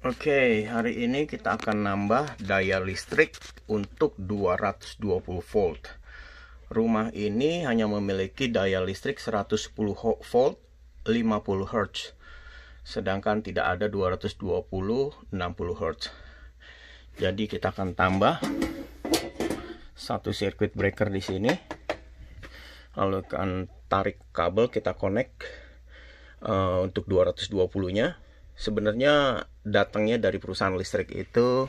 Oke, hari ini kita akan nambah daya listrik untuk 220 volt. Rumah ini hanya memiliki daya listrik 110 volt 50 Hz. Sedangkan tidak ada 220 60 Hz. Jadi kita akan tambah satu circuit breaker di sini. Lalu akan tarik kabel, kita connect untuk 220-nya. Sebenarnya datangnya dari perusahaan listrik itu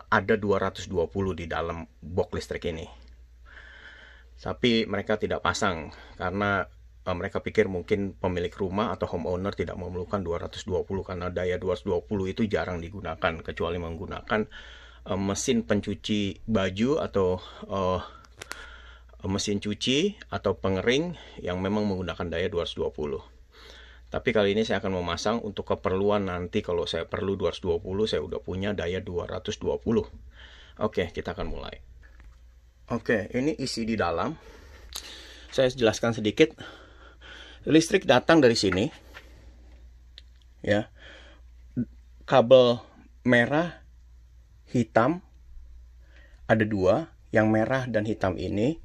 ada 220 di dalam box listrik ini, tapi mereka tidak pasang karena mereka pikir mungkin pemilik rumah atau homeowner tidak memerlukan 220 karena daya 220 itu jarang digunakan kecuali menggunakan mesin pencuci baju atau mesin cuci atau pengering yang memang menggunakan daya 220. Tapi kali ini saya akan memasang untuk keperluan nanti kalau saya perlu 220, saya udah punya daya 220. Oke, kita akan mulai. Oke, ini isi di dalam. Saya jelaskan sedikit. Listrik datang dari sini. Ya. Kabel merah, hitam ada dua. Yang merah dan hitam ini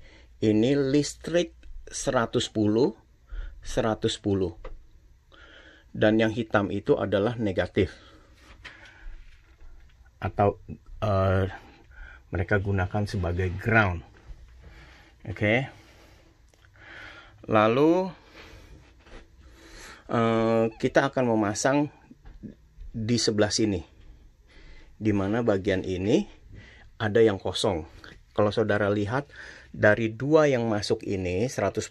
listrik 110 110. Dan yang hitam itu adalah negatif, atau mereka gunakan sebagai ground. Oke. Lalu kita akan memasang di sebelah sini, di mana bagian ini ada yang kosong. Kalau saudara lihat dari dua yang masuk ini 110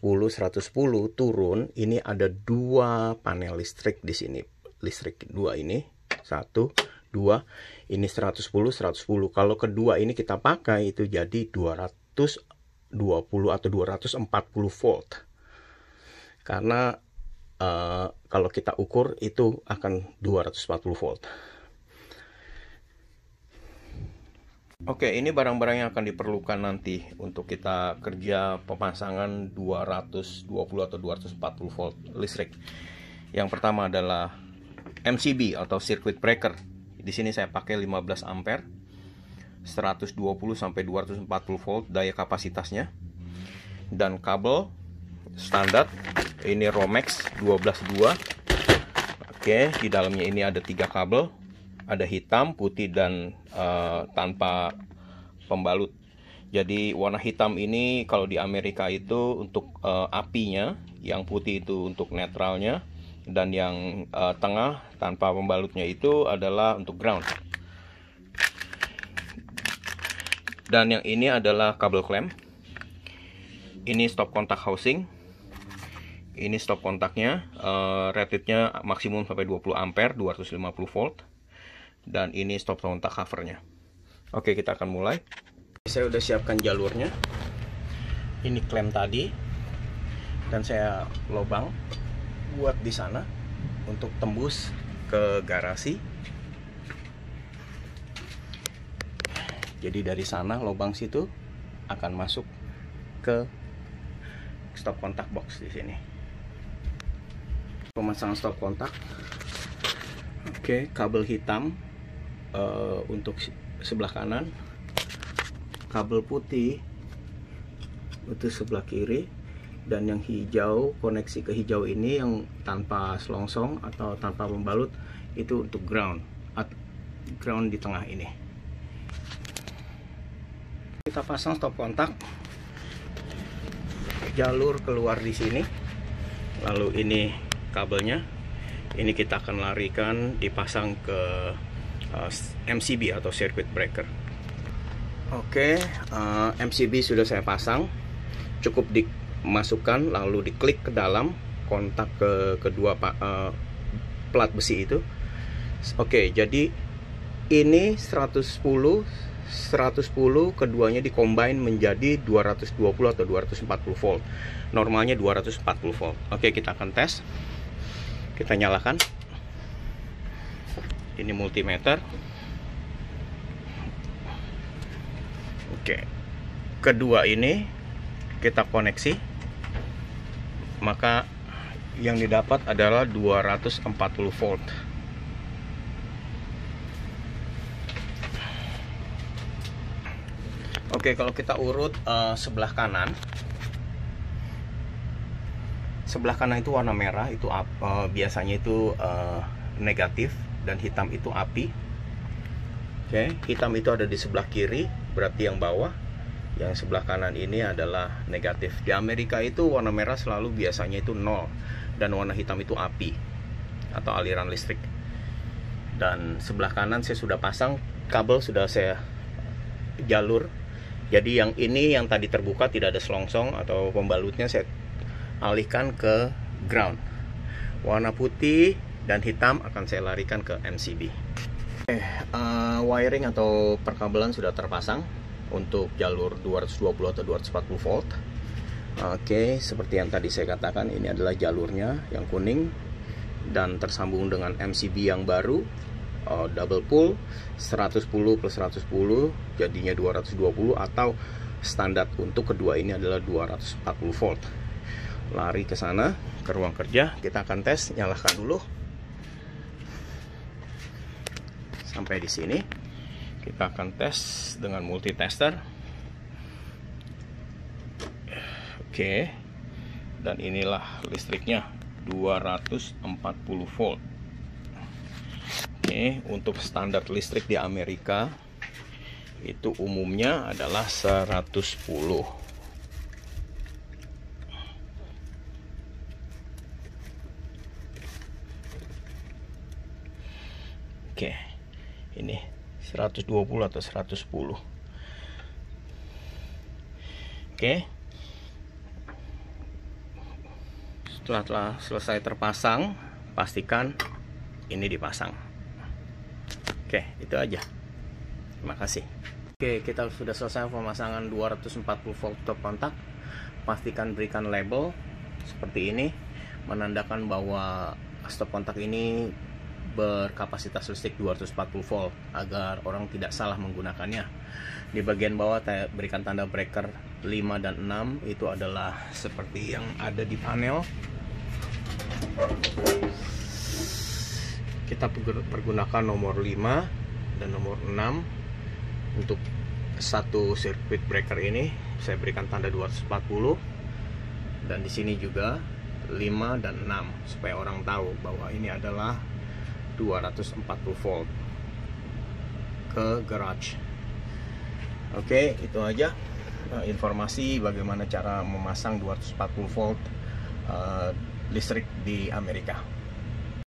turun, ini ada dua panel listrik di sini. Listrik dua ini, 1 2, ini 110 110. Kalau kedua ini kita pakai itu jadi 220 atau 240 volt. Karena kalau kita ukur itu akan 240 volt. Oke, ini barang-barang yang akan diperlukan nanti untuk kita kerja pemasangan 220 atau 240 volt listrik. Yang pertama adalah MCB atau circuit breaker. Di sini saya pakai 15 ampere, 120 sampai 240 volt daya kapasitasnya. Dan kabel standar, ini Romex 12.2. Oke, di dalamnya ini ada 3 kabel. Ada hitam, putih, dan tanpa pembalut. Jadi warna hitam ini kalau di Amerika itu untuk apinya, yang putih itu untuk netralnya, dan yang tengah tanpa pembalutnya itu adalah untuk ground. Dan yang ini adalah kabel klem. Ini stop kontak housing. Ini stop kontaknya, ratednya maksimum sampai 20 ampere, 250 volt. Dan ini stop kontak covernya. Oke, kita akan mulai. Saya udah siapkan jalurnya. Ini klem tadi, dan saya lubang buat di sana untuk tembus ke garasi. Jadi dari sana lubang situ akan masuk ke stop kontak box di sini. Pemasangan stop kontak. Oke, kabel hitam untuk sebelah kanan, kabel putih untuk sebelah kiri, dan yang hijau, koneksi ke hijau ini yang tanpa selongsong atau tanpa pembalut itu untuk ground di tengah ini. Kita pasang stop kontak, jalur keluar di sini, lalu ini kabelnya, ini kita akan larikan dipasang ke MCB atau circuit breaker. Oke, MCB sudah saya pasang, cukup dimasukkan lalu diklik ke dalam kontak ke kedua plat besi itu. Oke, jadi ini 110 keduanya dikombine menjadi 220 atau 240 volt. Normalnya 240 volt. Oke, kita akan tes. Kita nyalakan. Ini multimeter. Oke. Kedua ini kita koneksi. Maka yang didapat adalah 240 volt. Oke, kalau kita urut sebelah kanan itu warna merah, itu biasanya itu negatif, dan hitam itu api. Oke, hitam itu ada di sebelah kiri, berarti yang bawah. Yang sebelah kanan ini adalah negatif. Di Amerika itu warna merah selalu biasanya itu 0, dan warna hitam itu api atau aliran listrik. Dan sebelah kanan saya sudah pasang kabel, sudah saya jalur. Jadi yang ini yang tadi terbuka tidak ada selongsong atau pembalutnya, saya alihkan ke ground. Warna putih dan hitam akan saya larikan ke MCB. Wiring atau perkabelan sudah terpasang untuk jalur 220 atau 240 volt. Oke, seperti yang tadi saya katakan, ini adalah jalurnya yang kuning dan tersambung dengan MCB yang baru, double pull 110 plus 110 jadinya 220, atau standar untuk kedua ini adalah 240 volt. Lari ke sana, ke ruang kerja, kita akan tes. Nyalakan dulu. Sampai di sini kita akan tes dengan multitester. Oke, dan inilah listriknya 240 volt. Oke, untuk standar listrik di Amerika itu umumnya adalah 110. Oke, ini 120 atau 110. Oke, setelah selesai terpasang, pastikan ini dipasang. Oke, itu aja. Terima kasih. Oke, kita sudah selesai pemasangan 240 volt stop kontak. Pastikan berikan label seperti ini, menandakan bahwa stop kontak ini berkapasitas listrik 240 volt agar orang tidak salah menggunakannya. Di bagian bawah saya berikan tanda breaker 5 dan 6, itu adalah seperti yang ada di panel. Kita pergunakan nomor 5 dan nomor 6 untuk satu circuit breaker ini. Saya berikan tanda 240, dan di sini juga 5 dan 6 supaya orang tahu bahwa ini adalah 240 volt ke garage. Oke, itu aja informasi bagaimana cara memasang 240 volt listrik di Amerika.